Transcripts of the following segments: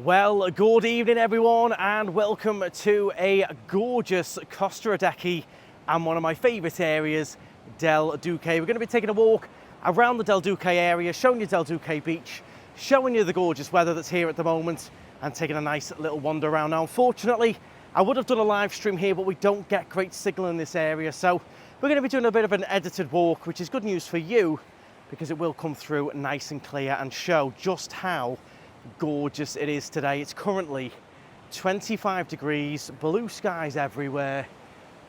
Well, good evening everyone and welcome to a gorgeous Costa Adeje and one of my favourite areas, Del Duque. We're going to be taking a walk around the Del Duque area, showing you Del Duque Beach, showing you the gorgeous weather that's here at the moment and taking a nice little wander around. Now, unfortunately, I would have done a live stream here, but we don't get great signal in this area, so we're going to be doing a bit of an edited walk, which is good news for you because it will come through nice and clear and show just how gorgeous it is today. It's currently 25 degrees, blue skies everywhere.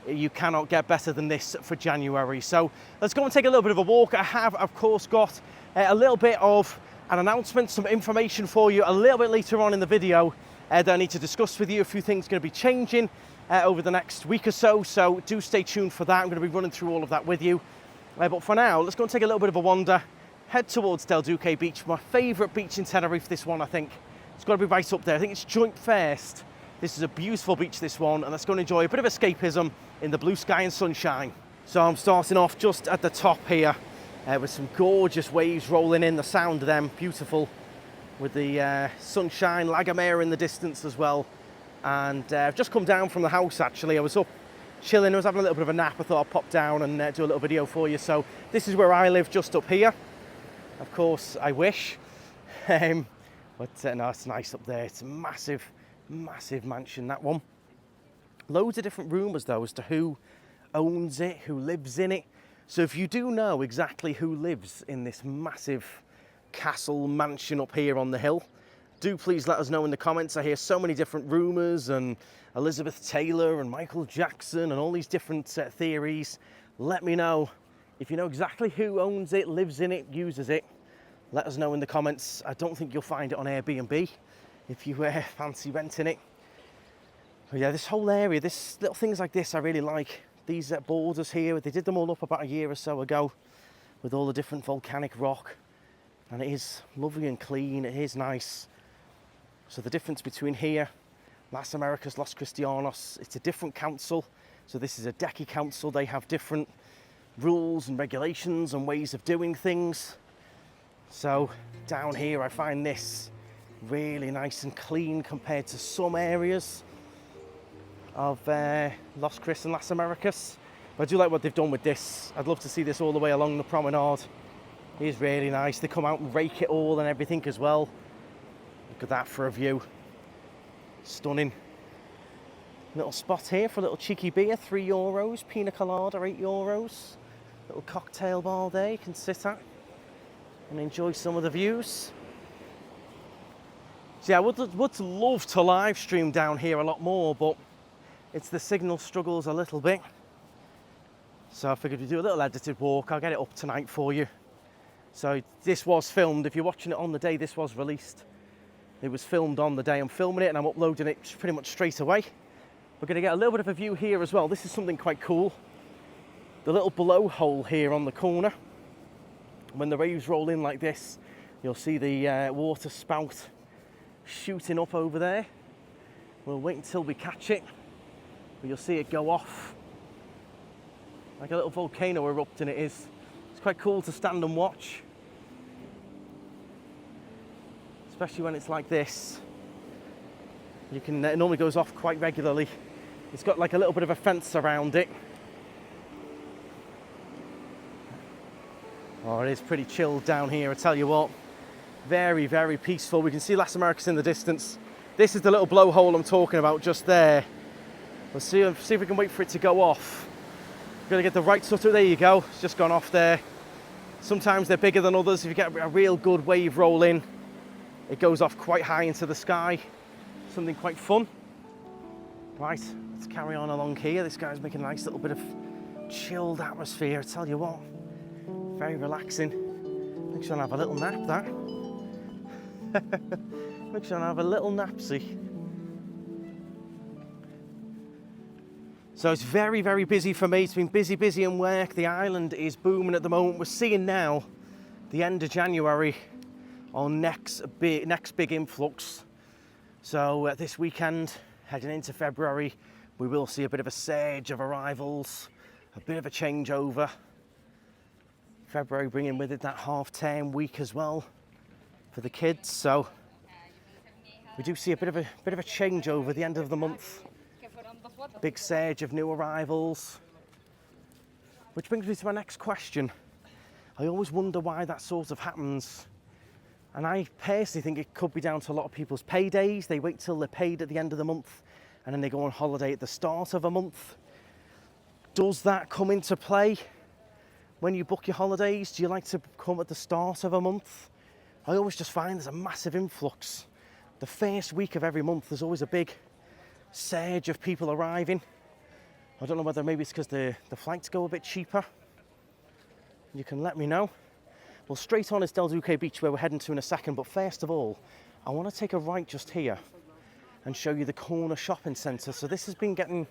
You cannot get better than this for January. So let's go and take a little bit of a walk. I have, of course, got a little bit of an announcement, some information for you a little bit later on in the video that I need to discuss with you. A few things going to be changing over the next week or so, so do stay tuned for that. I'm going to be running through all of that with you. But for now, let's go and take a little bit of a wander. Head towards Del Duque Beach, my favourite beach in Tenerife, this one I think. It's got to be right up there. I think it's joint first. This is a beautiful beach, this one, and let's go and enjoy a bit of escapism in the blue sky and sunshine. So I'm starting off just at the top here with some gorgeous waves rolling in, the sound of them, beautiful, with the sunshine, Lagomera in the distance as well. And I've just come down from the house actually. I was up chilling, I was having a little bit of a nap. I thought I'd pop down and do a little video for you. So this is where I live, just up here. Of course, I wish, but no, it's nice up there. It's a massive, massive mansion, that one. Loads of different rumours, though, as to who owns it, who lives in it. So if you do know exactly who lives in this massive castle mansion up here on the hill, do please let us know in the comments. I hear so many different rumours, and Elizabeth Taylor and Michael Jackson and all these different theories. Let me know. If you know exactly who owns it, lives in it, uses it, let us know in the comments. I don't think you'll find it on Airbnb if you fancy renting it. But yeah, this whole area, this little things like this I really like. These borders here, they did them all up about a year or so ago with all the different volcanic rock. And it is lovely and clean, it is nice. So the difference between here, Las Americas, Los Cristianos, it's a different council. So this is a Adeje council, they have different rules and regulations and ways of doing things. So down here I find this really nice and clean compared to some areas of Los Cris and Las Americas. But I do like what they've done with this. I'd love to see this all the way along the promenade. It is really nice. They come out and rake it all and everything as well. Look at that for a view. Stunning. Little spot here for a little cheeky beer, €3. Pina colada, €8. Little cocktail bar there you can sit at and enjoy some of the views. So yeah, I would love to live stream down here a lot more, but it's the signal struggles a little bit. So I figured we'd do a little edited walk. I'll get it up tonight for you. So this was filmed. If you're watching it on the day this was released, it was filmed on the day I'm filming it, and I'm uploading it pretty much straight away. We're going to get a little bit of a view here as well. This is something quite cool. The little blowhole here on the corner. When the waves roll in like this, you'll see the water spout shooting up over there. We'll wait until we catch it, but you'll see it go off. Like a little volcano erupting it is. It's quite cool to stand and watch. Especially when it's like this. You can, it normally goes off quite regularly. It's got like a little bit of a fence around it. Oh, it is pretty chilled down here, I tell you what. Very, very peaceful. We can see Las Americas in the distance. This is the little blowhole I'm talking about just there. We'll see if we can wait for it to go off. We've got to get the right sort of, there you go. It's just gone off there. Sometimes they're bigger than others. If you get a real good wave roll in, it goes off quite high into the sky. Something quite fun. Right, let's carry on along here. This guy's making a nice little bit of chilled atmosphere, I tell you what. Very relaxing. Makes you want to have a little nap, that. Makes you want to have a little napsy. So it's very, very busy for me. It's been busy in work. The island is booming at the moment. We're seeing now the end of January, our next big influx. So this weekend, heading into February, we will see a bit of a surge of arrivals, a bit of a changeover. February bringing with it that half-term week as well for the kids. So we do see a bit of a change over the end of the month. Big surge of new arrivals. Which brings me to my next question. I always wonder why that sort of happens. And I personally think it could be down to a lot of people's paydays. They wait till they're paid at the end of the month and then they go on holiday at the start of a month. Does that come into play when you book your holidays? Do you like to come at the start of a month? I always just find there's a massive influx. The first week of every month, there's always a big surge of people arriving. I don't know whether maybe it's because the flights go a bit cheaper. You can let me know. Well, straight on is Del Duque Beach, where we're heading to in a second. But first of all, I want to take a right just here and show you the corner shopping centre. So this has been getting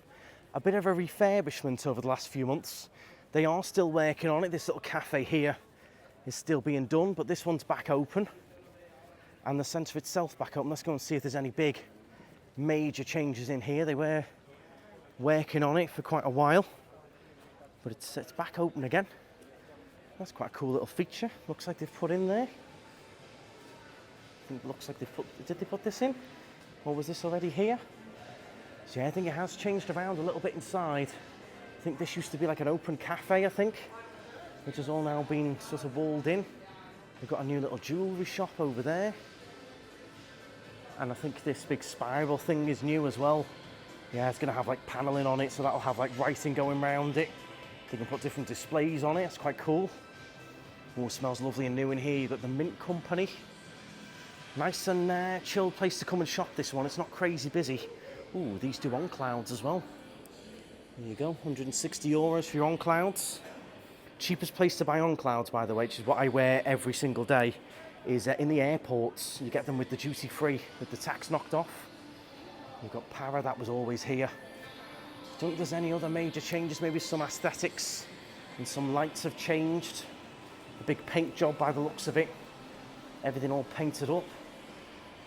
a bit of a refurbishment over the last few months. They are still working on it. This little cafe here is still being done, but this one's back open. And the centre itself back open. Let's go and see if there's any big major changes in here. They were working on it for quite a while, but it's back open again. That's quite a cool little feature. Looks like they've put in there. I think it looks like did they put this in? Or was this already here? So yeah, I think it has changed around a little bit inside. I think this used to be like an open cafe, I think, which has all now been sort of walled in. They've got a new little jewellery shop over there. And I think this big spiral thing is new as well. Yeah, it's going to have like panelling on it, so that'll have like writing going around it. They can put different displays on it. It's quite cool. Oh, it smells lovely and new in here. You've got the Mint Company. Nice and chilled place to come and shop, this one. It's not crazy busy. Ooh, these do on clouds as well. There you go, 160 euros for your on clouds. Cheapest place to buy on clouds, by the way, which is what I wear every single day, is in the airports. You get them with the duty free, with the tax knocked off. You've got Para, that was always here. Don't think there's any other major changes. Maybe some aesthetics and some lights have changed. A big paint job by the looks of it. Everything all painted up.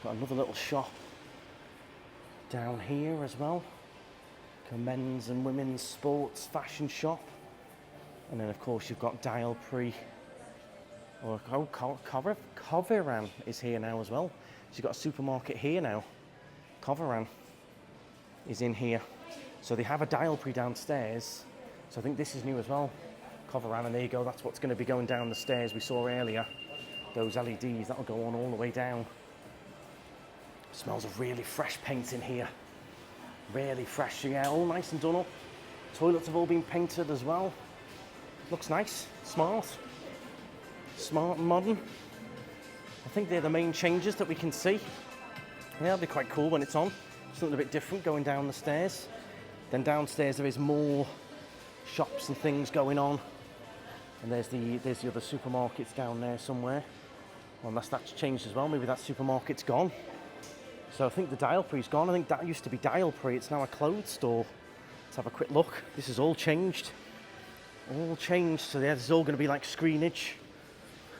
Got another little shop down here as well. A men's and women's sports fashion shop. And then of course you've got Dial Pre, or Coveran is here now as well. So you've got a supermarket here now. Coveran is in here. So they have a Dial Pre downstairs. So I think this is new as well. Coveran, and there you go, that's what's going to be going down the stairs we saw earlier. Those LEDs, that'll go on all the way down. Smells of really fresh paint in here. Really fresh, so yeah, all nice and done up. Toilets have all been painted as well. Looks nice, smart and modern. I think they're the main changes that we can see. Yeah, it'll be quite cool when it's on. Something a bit different going down the stairs. Then downstairs there is more shops and things going on. And there's the other supermarkets down there somewhere. Well, unless that's changed as well, maybe that supermarket's gone. So I think the Dial Pre's gone. I think that used to be Dial Pre. It's now a clothes store. Let's have a quick look. This is all changed. All changed. So yeah, this is all going to be like screenage.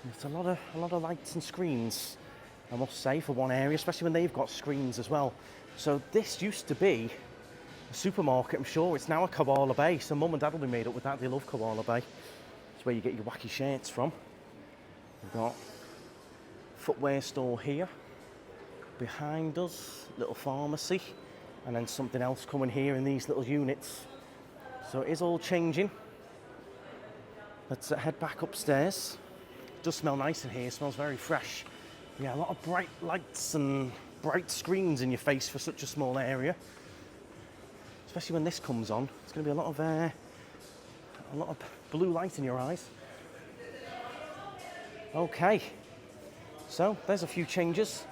It's a lot of lights and screens, I must say, for one area, especially when they've got screens as well. So this used to be a supermarket, I'm sure. It's now a koala bay. So mum and dad will be made up with that. They love koala bay. It's where you get your wacky shirts from. We've got footwear store here. Behind us, little pharmacy, and then something else coming here in these little units. So it is all changing. Let's head back upstairs. It does smell nice in here, it smells very fresh. Yeah, a lot of bright lights and bright screens in your face for such a small area. Especially when this comes on, it's going to be a lot of blue light in your eyes. Okay, so there's a few changes.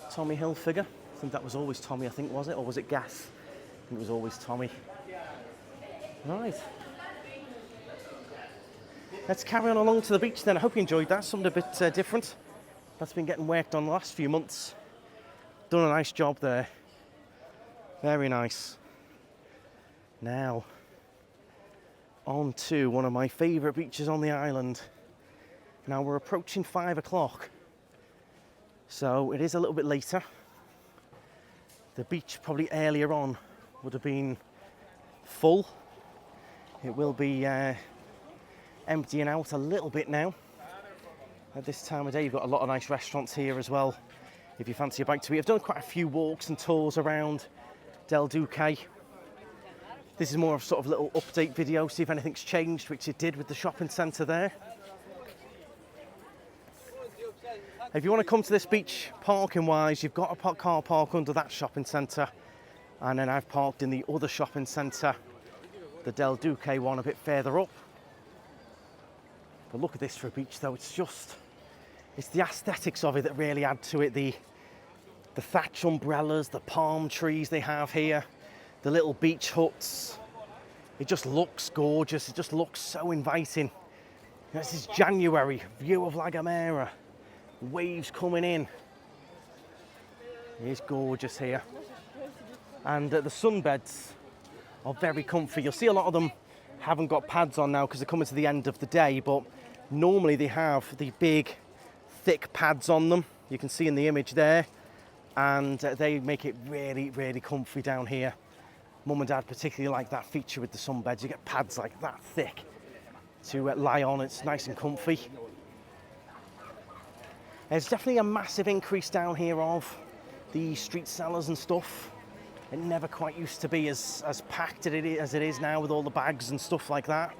Tommy Hilfiger, I think that was always Tommy, I think, was it? Or was it Gas? I think it was always Tommy. Right. Let's carry on along to the beach then. I hope you enjoyed that, something a bit different. That's been getting worked on the last few months. Done a nice job there. Very nice. Now, on to one of my favourite beaches on the island. Now we're approaching 5 o'clock. So it is a little bit later. The beach probably earlier on would have been full. It will be emptying out a little bit now. At this time of day, you've got a lot of nice restaurants here as well. if you fancy a bite to eat. I've done quite a few walks and tours around Del Duque. This is more of sort of a little update video, see if anything's changed, which it did with the shopping centre there. If you want to come to this beach parking wise, you've got a car park under that shopping centre, and then I've parked in the other shopping centre, the Del Duque one, a bit further up. But look at this for a beach though, it's the aesthetics of it that really add to it. The thatch umbrellas, the palm trees they have here, the little beach huts. It just looks gorgeous, it just looks so inviting. This is January, view of La Gomera, waves coming in. It is gorgeous here. And the sunbeds are very comfy. You'll see a lot of them haven't got pads on now because they're coming to the end of the day, but normally they have the big, thick pads on them. You can see in the image there, and they make it really, really comfy down here. Mum and Dad particularly like that feature with the sunbeds. You get pads like that thick to lie on. It's nice and comfy. There's definitely a massive increase down here of the street sellers and stuff. It never quite used to be as packed as it is now with all the bags and stuff like that.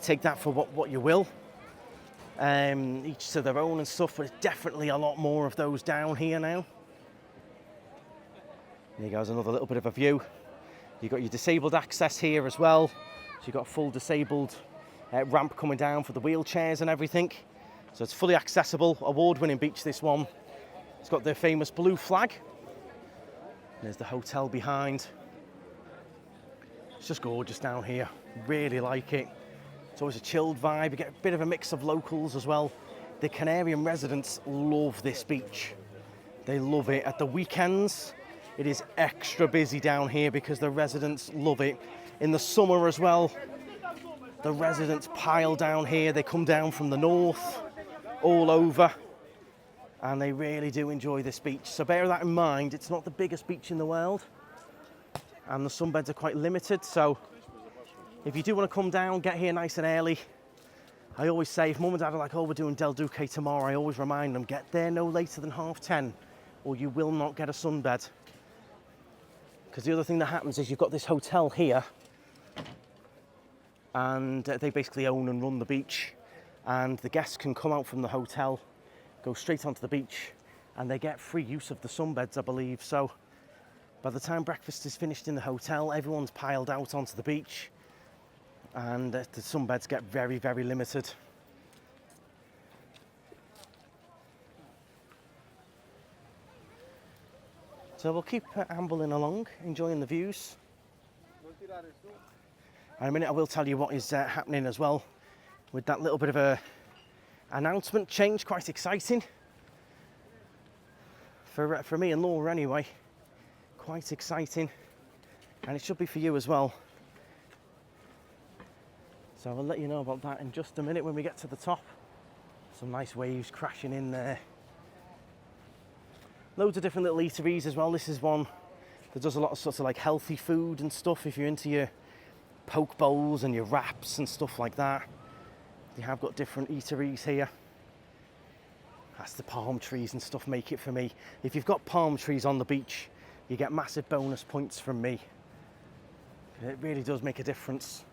Take that for what you will. Each to their own and stuff, but definitely a lot more of those down here now. There goes another little bit of a view. You've got your disabled access here as well. So you've got a full disabled ramp coming down for the wheelchairs and everything. So it's fully accessible, award-winning beach, this one. It's got the famous blue flag. There's the hotel behind. It's just gorgeous down here. Really like it. It's always a chilled vibe. You get a bit of a mix of locals as well. The Canarian residents love this beach. They love it. At the weekends, it is extra busy down here because the residents love it. In the summer as well, the residents pile down here. They come down from the north, all over. And they really do enjoy this beach. So bear that in mind, it's not the biggest beach in the world. And the sunbeds are quite limited. So if you do want to come down, get here nice and early. I always say, if Mum and Dad are like, oh, we're doing Del Duque tomorrow, I always remind them, get there no later than 10:30, or you will not get a sunbed. Because the other thing that happens is you've got this hotel here, and they basically own and run the beach. And the guests can come out from the hotel, go straight onto the beach, and they get free use of the sunbeds, I believe. So by the time breakfast is finished in the hotel, everyone's piled out onto the beach, and the sunbeds get very, very limited. So we'll keep ambling along, enjoying the views. In a minute I will tell you what is happening as well with that little bit of a announcement change, quite exciting. For me and Laura anyway, quite exciting. And it should be for you as well. So I'll let you know about that in just a minute when we get to the top. Some nice waves crashing in there. Loads of different little eateries as well. This is one that does a lot of sorts of like healthy food and stuff. If you're into your poke bowls and your wraps and stuff like that, they have got different eateries here. That's the palm trees and stuff make it for me. If you've got palm trees on the beach, you get massive bonus points from me. It really does make a difference.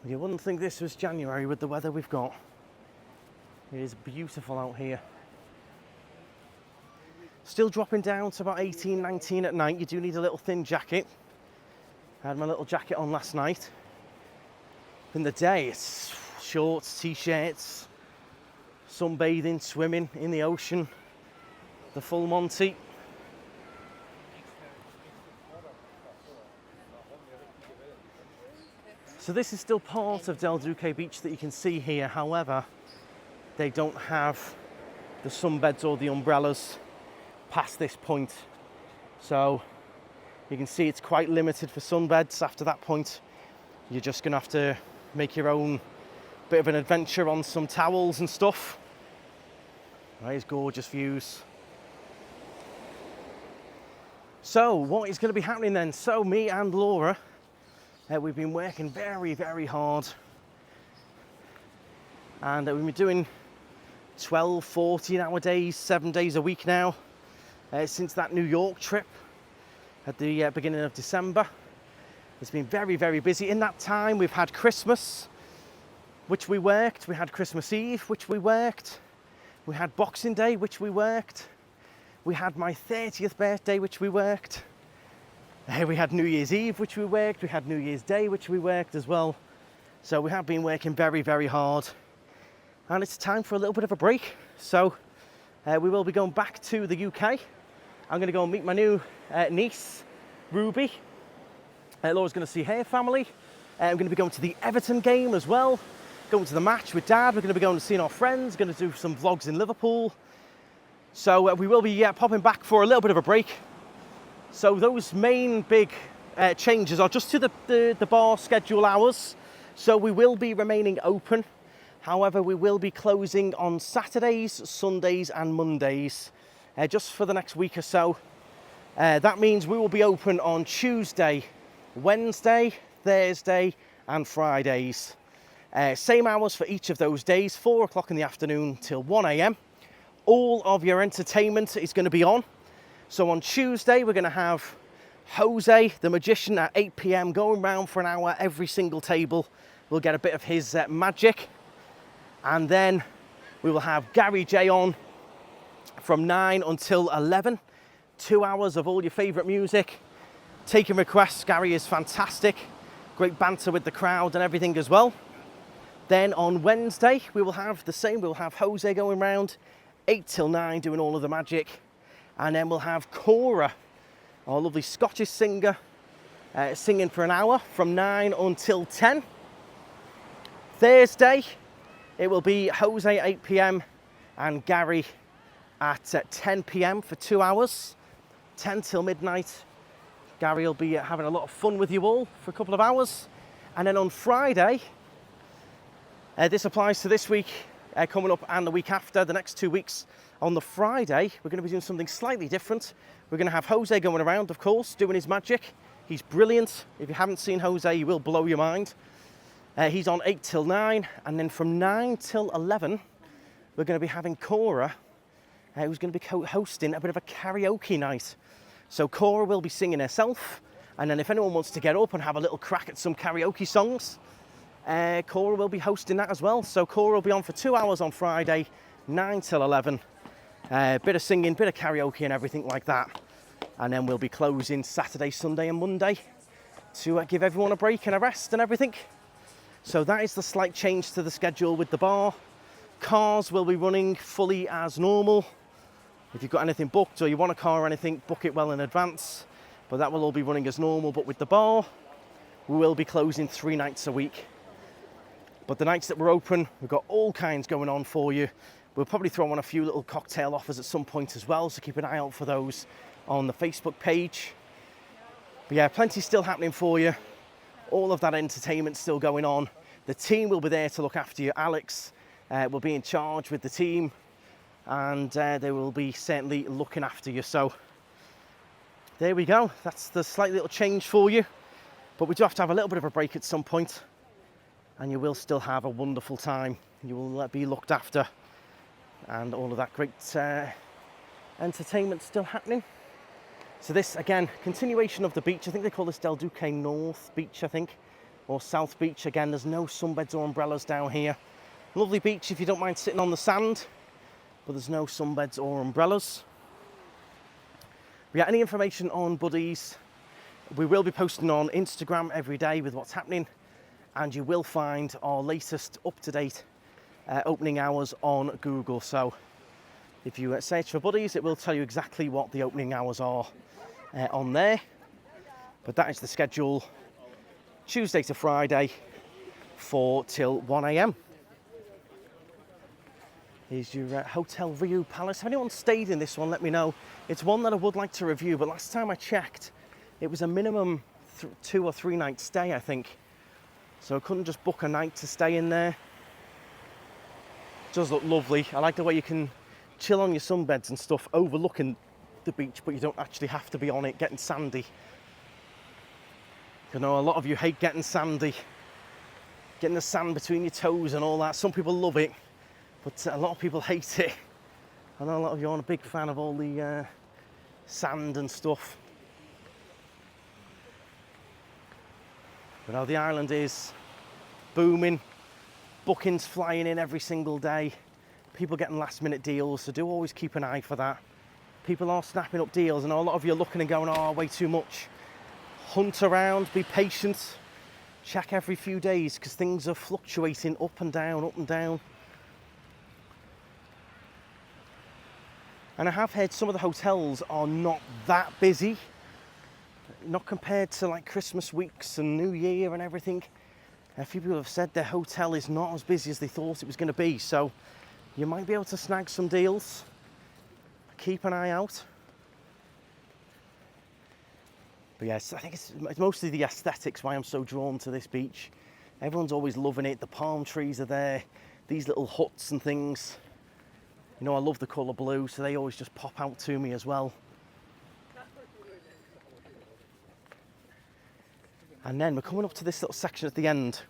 You wouldn't think this was January with the weather we've got. It is beautiful out here. Still dropping down to about 18, 19 at night. You do need a little thin jacket. I had my little jacket on last night. In the day, it's shorts, t-shirts, sunbathing, swimming in the ocean, the full Monty. So this is still part of Del Duque Beach that you can see here. However, they don't have the sunbeds or the umbrellas past this point. So you can see it's quite limited for sunbeds. After that point, you're just gonna have to make your own bit of an adventure on some towels and stuff. These gorgeous views. So what is going to be happening then? So me and Laura, we've been working very, very hard And we've been doing 12, 14-hour days, 7 days a week now, since that New York trip at the beginning of December. It's been very, very busy. In that time, we've had Christmas, which we worked. We had Christmas Eve, which we worked. We had Boxing Day, which we worked. We had my 30th birthday, which we worked. We had New Year's Eve, which we worked. We had New Year's Day, which we worked as well. So we have been working very, very hard. And it's time for a little bit of a break. So we will be going back to the UK. I'm going to go and meet my new niece, Ruby. Laura's going to see her family. I'm going to be going to the Everton game as well. Going to the match with Dad. We're going to be going to see our friends. Going to do some vlogs in Liverpool. So we will be popping back for a little bit of a break. So those main big changes are just to the bar schedule hours. So we will be remaining open. However, we will be closing on Saturdays, Sundays and Mondays just for the next week or so. That means we will be open on Tuesday, Wednesday, Thursday and Fridays. Same hours for each of those days, 4 o'clock in the afternoon till 1 a.m. All of your entertainment is going to be on. So on Tuesday, we're going to have Jose, the magician, at 8 p.m. going round for an hour every single table. We'll get a bit of his magic. And then we will have Gary J on from 9 until 11. 2 hours of all your favourite music. Taking requests. Gary is fantastic. Great banter with the crowd and everything as well. Then on Wednesday, we will have the same. We'll have Jose going round 8 till 9 doing all of the magic. And then we'll have Cora, our lovely Scottish singer, singing for an hour from 9 until 10. Thursday, it will be Jose at 8 p.m. and Gary at 10 p.m. for 2 hours, 10 till midnight. Gary will be having a lot of fun with you all for a couple of hours. And then on Friday, this applies to this week coming up and the week after, the next 2 weeks. On the Friday, we're going to be doing something slightly different. We're going to have Jose going around, of course, doing his magic. He's brilliant. If you haven't seen Jose, he will blow your mind. He's on 8 till 9, and then from 9 till 11, we're going to be having Cora, who's going to be hosting a bit of a karaoke night. So Cora will be singing herself, and then if anyone wants to get up and have a little crack at some karaoke songs, Cora will be hosting that as well. So Cora will be on for 2 hours on Friday, 9 till 11. Bit of singing, bit of karaoke and everything like that. And then we'll be closing Saturday, Sunday and Monday to give everyone a break and a rest and everything. So that is the slight change to the schedule with the bar. Cars will be running fully as normal. If you've got anything booked or you want a car or anything, book it well in advance. But that will all be running as normal. But with the bar, we will be closing 3 nights a week. But the nights that we're open, we've got all kinds going on for you. We'll probably throw on a few little cocktail offers at some point as well, so keep an eye out for those on the Facebook page. But yeah, plenty still happening for you. All of that entertainment still going on. The team will be there to look after you. Alex will be in charge with the team, and they will be certainly looking after you. So there we go. That's the slight little change for you. But we do have to have a little bit of a break at some point, and you will still have a wonderful time. You will be looked after. And all of that great entertainment still happening. So this, again, continuation of the beach. I think they call this Del Duque North Beach, I think, or South Beach. Again, there's no sunbeds or umbrellas down here. Lovely beach if you don't mind sitting on the sand, but there's no sunbeds or umbrellas. But yeah, any information on Buddies, we will be posting on Instagram every day with what's happening, and you will find our latest up-to-date opening hours on Google. So if you search for Buddies, it will tell you exactly what the opening hours are on there. But that is the schedule, Tuesday to Friday, 4 till 1 a.m. Here's your Hotel Rio Palace. If anyone stayed in this one, let me know. It's one that I would like to review, but last time I checked, it was a minimum 2 or 3 night stay, I think. So I couldn't just book a night to stay in there. It does look lovely. I like the way you can chill on your sunbeds and stuff overlooking the beach, but you don't actually have to be on it getting sandy. I know a lot of you hate getting sandy. getting the sand between your toes and all that. Some people love it, but a lot of people hate it. I know a lot of you aren't a big fan of all the sand and stuff. But now the island is booming, bookings flying in every single day, people getting last minute deals, so do always keep an eye for that. People are snapping up deals, and a lot of you are looking and going, oh, way too much. Hunt around, be patient, check every few days, because things are fluctuating up and down, up and down. And I have heard some of the hotels are not that busy, not compared to like Christmas weeks and New Year and everything. A few people have said their hotel is not as busy as they thought it was going to be, so you might be able to snag some deals. Keep an eye out. But yes, I think it's mostly the aesthetics why I'm so drawn to this beach. Everyone's always loving it. The palm trees are there, these little huts and things. You know, I love the colour blue, so they always just pop out to me as well. And then we're coming up to this little section at the end,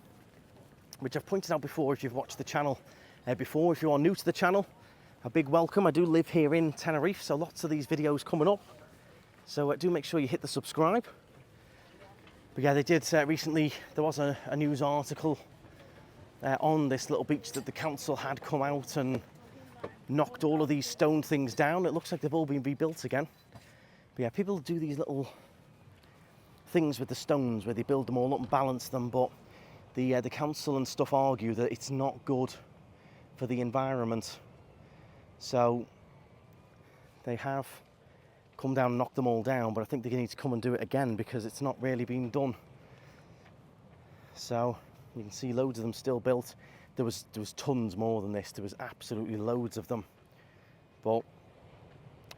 which I've pointed out before if you've watched the channel before. If you are new to the channel, a big welcome. I do live here in Tenerife, so lots of these videos coming up. So do make sure you hit the subscribe. But yeah, they did recently, there was a news article on this little beach that the council had come out and knocked all of these stone things down. It looks like they've all been rebuilt again. But yeah, people do these little things with the stones where they build them all up and balance them, but the council and stuff argue that it's not good for the environment. So they have come down and knocked them all down, but I think they need to come and do it again because it's not really been done. So you can see loads of them still built. There was tons more than this. There was absolutely loads of them. But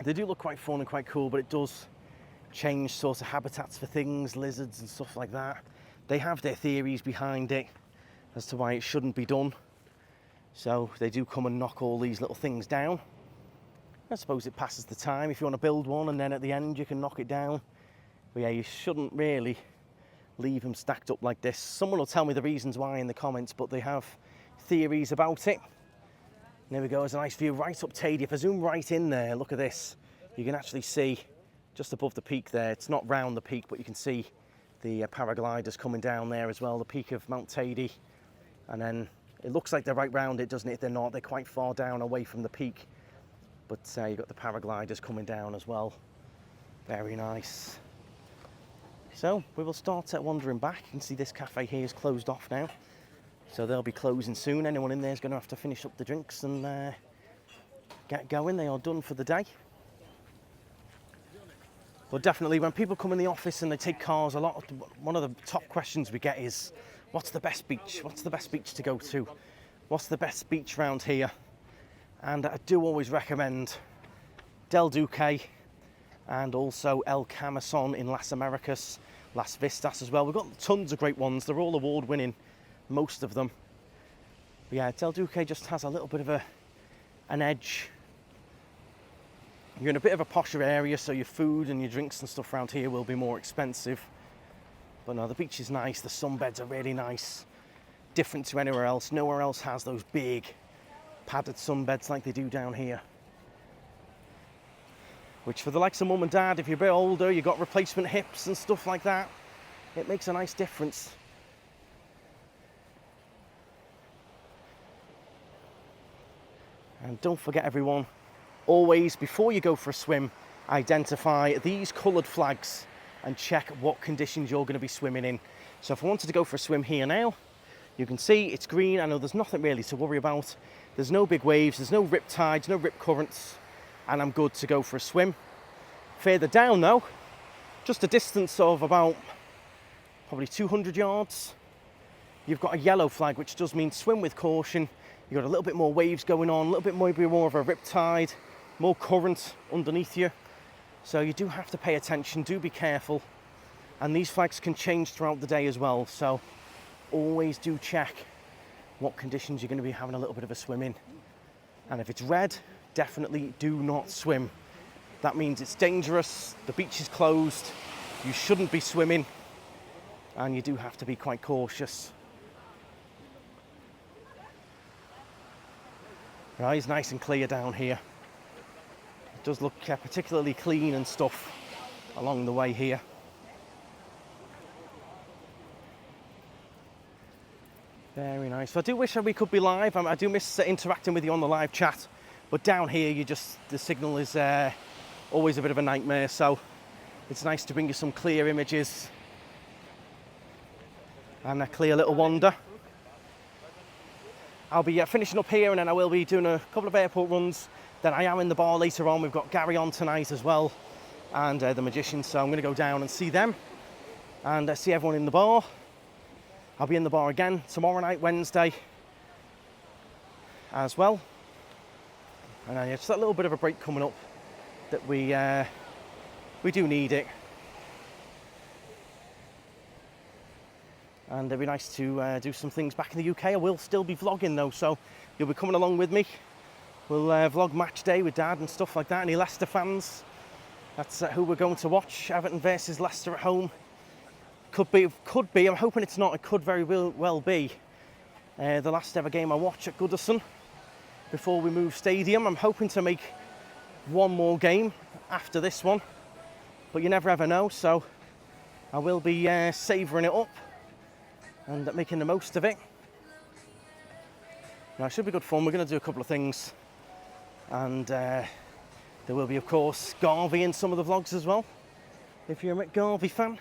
they do look quite fun and quite cool, but it does change sort of habitats for things, lizards and stuff like that. They have their theories behind it as to why it shouldn't be done. So they do come and knock all these little things down. I suppose it passes the time if you want to build one and then at the end you can knock it down. But yeah, you shouldn't really leave them stacked up like this. Someone will tell me the reasons why in the comments, but they have theories about it. And there we go, there's a nice view right up Teide. If I zoom right in there, look at this. You can actually see just above the peak there. It's not round the peak, but you can see the paragliders coming down there as well, the peak of Mount Teide. And then it looks like they're right round it, doesn't it? They're not, they're quite far down away from the peak. But you've got the paragliders coming down as well. Very nice. So we will start wandering back. You can see this cafe here is closed off now. So they'll be closing soon. Anyone in there is going to have to finish up the drinks and get going. They are done for the day. But definitely when people come in the office and they take cars, one of the top questions we get is, what's the best beach? What's the best beach to go to? What's the best beach around here? And I do always recommend Del Duque and also El Camisón in Las Americas, Las Vistas as well. We've got tons of great ones. They're all award winning, most of them. But yeah, Del Duque just has a little bit of an edge. You're in a bit of a posher area, so your food and your drinks and stuff around here will be more expensive. But no, the beach is nice. The sunbeds are really nice. Different to anywhere else. Nowhere else has those big padded sunbeds like they do down here. Which for the likes of mum and dad, if you're a bit older, you've got replacement hips and stuff like that, it makes a nice difference. And don't forget everyone, always before you go for a swim, identify these coloured flags and check what conditions you're going to be swimming in. So if I wanted to go for a swim here now, you can see it's green. I know there's nothing really to worry about. There's no big waves, there's no rip tides, no rip currents, and I'm good to go for a swim. Further down though, just a distance of about probably 200 yards, you've got a yellow flag, which does mean swim with caution. You've got a little bit more waves going on, a little bit more of a rip tide, more current underneath you. So you do have to pay attention, do be careful. And these flags can change throughout the day as well. So always do check what conditions you're going to be having a little bit of a swim in. And if it's red, definitely do not swim. That means it's dangerous, the beach is closed, you shouldn't be swimming, and you do have to be quite cautious. Right, it's nice and clear down here. It does look particularly clean and stuff along the way here. Very nice. I do wish we could be live. I do miss interacting with you on the live chat, but down here the signal is always a bit of a nightmare, so it's nice to bring you some clear images and a clear little wander. I'll be finishing up here, and then I will be doing a couple of airport runs. Then I am in the bar later on. We've got Gary on tonight as well, and the Magicians, so I'm going to go down and see them and see everyone in the bar. I'll be in the bar again tomorrow night, Wednesday, as well. And just that little bit of a break coming up that we do need it. And it'd be nice to do some things back in the UK. I will still be vlogging though, so you'll be coming along with me. We'll vlog match day with Dad and stuff like that. Any Leicester fans? That's who we're going to watch. Everton versus Leicester at home. Could be. I'm hoping it's not. It could very well be the last ever game I watch at Goodison before we move stadium. I'm hoping to make one more game after this one, but you never ever know. So I will be savouring it up and making the most of it. Now, it should be good fun. We're going to do a couple of things, and there will be, of course, Garvey in some of the vlogs as well. If you're a McGarvey fan,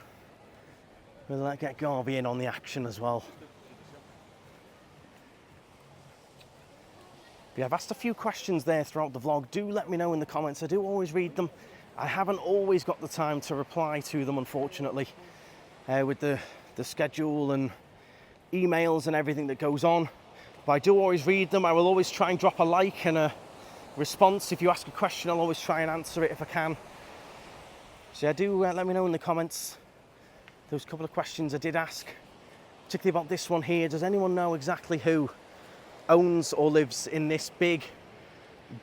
we'll get Garvey in on the action as well. But yeah, I've asked a few questions there throughout the vlog. Do let me know in the comments. I do always read them. I haven't always got the time to reply to them, unfortunately, with the schedule and emails and everything that goes on. But I do always read them. I will always try and drop a like and a response. If you ask a question, I'll always try and answer it if I can. So yeah, do let me know in the comments. Those couple of questions I did ask, particularly about this one here. Does anyone know exactly who owns or lives in this big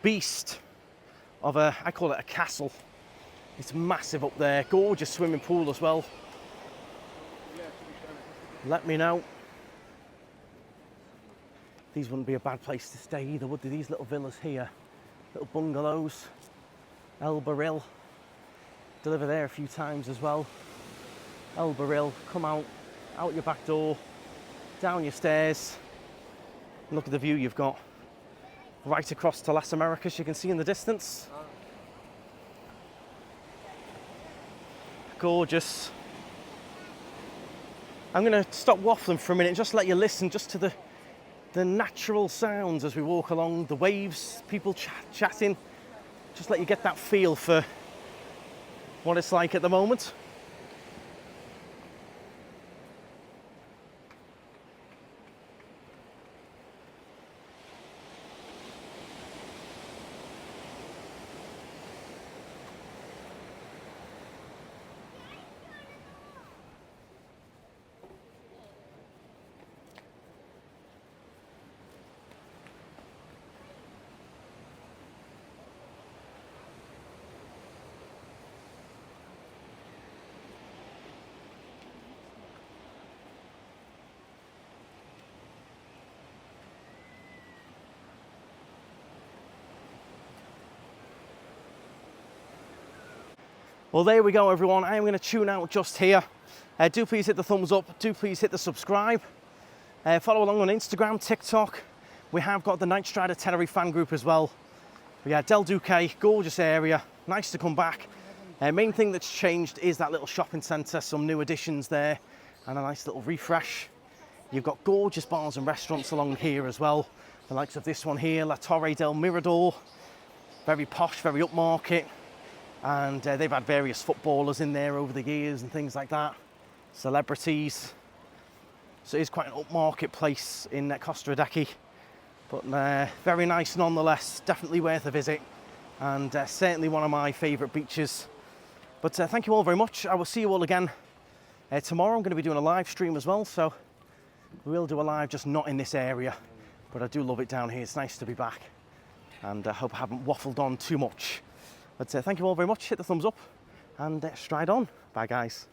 beast of I call it a castle. It's massive up there. Gorgeous swimming pool as well. Let me know. These wouldn't be a bad place to stay either, would they? These little villas here, little bungalows. El Baril. Deliver there a few times as well. El Baril, come out your back door, down your stairs. Look at the view you've got right across to Las Americas, you can see in the distance. Gorgeous. I'm going to stop waffling for a minute and just let you listen just to the natural sounds as we walk along, the waves, people chatting. Just let you get that feel for what it's like at the moment. Well, there we go, everyone. I am going to tune out just here. Do please hit the thumbs up. Do please hit the subscribe. Follow along on Instagram, TikTok. We have got the Knightstrider Tenerife fan group as well. But yeah, Del Duque, gorgeous area. Nice to come back. Main thing that's changed is that little shopping centre. Some new additions there and a nice little refresh. You've got gorgeous bars and restaurants along here as well. The likes of this one here, La Torre del Mirador. Very posh, very upmarket. And they've had various footballers in there over the years and things like that. Celebrities. So it is quite an upmarket place in Costa Adeje. But very nice nonetheless. Definitely worth a visit. And certainly one of my favourite beaches. But thank you all very much. I will see you all again tomorrow. I'm going to be doing a live stream as well. So we will do a live, just not in this area. But I do love it down here. It's nice to be back. And I hope I haven't waffled on too much. But thank you all very much. Hit the thumbs up and stride on. Bye, guys.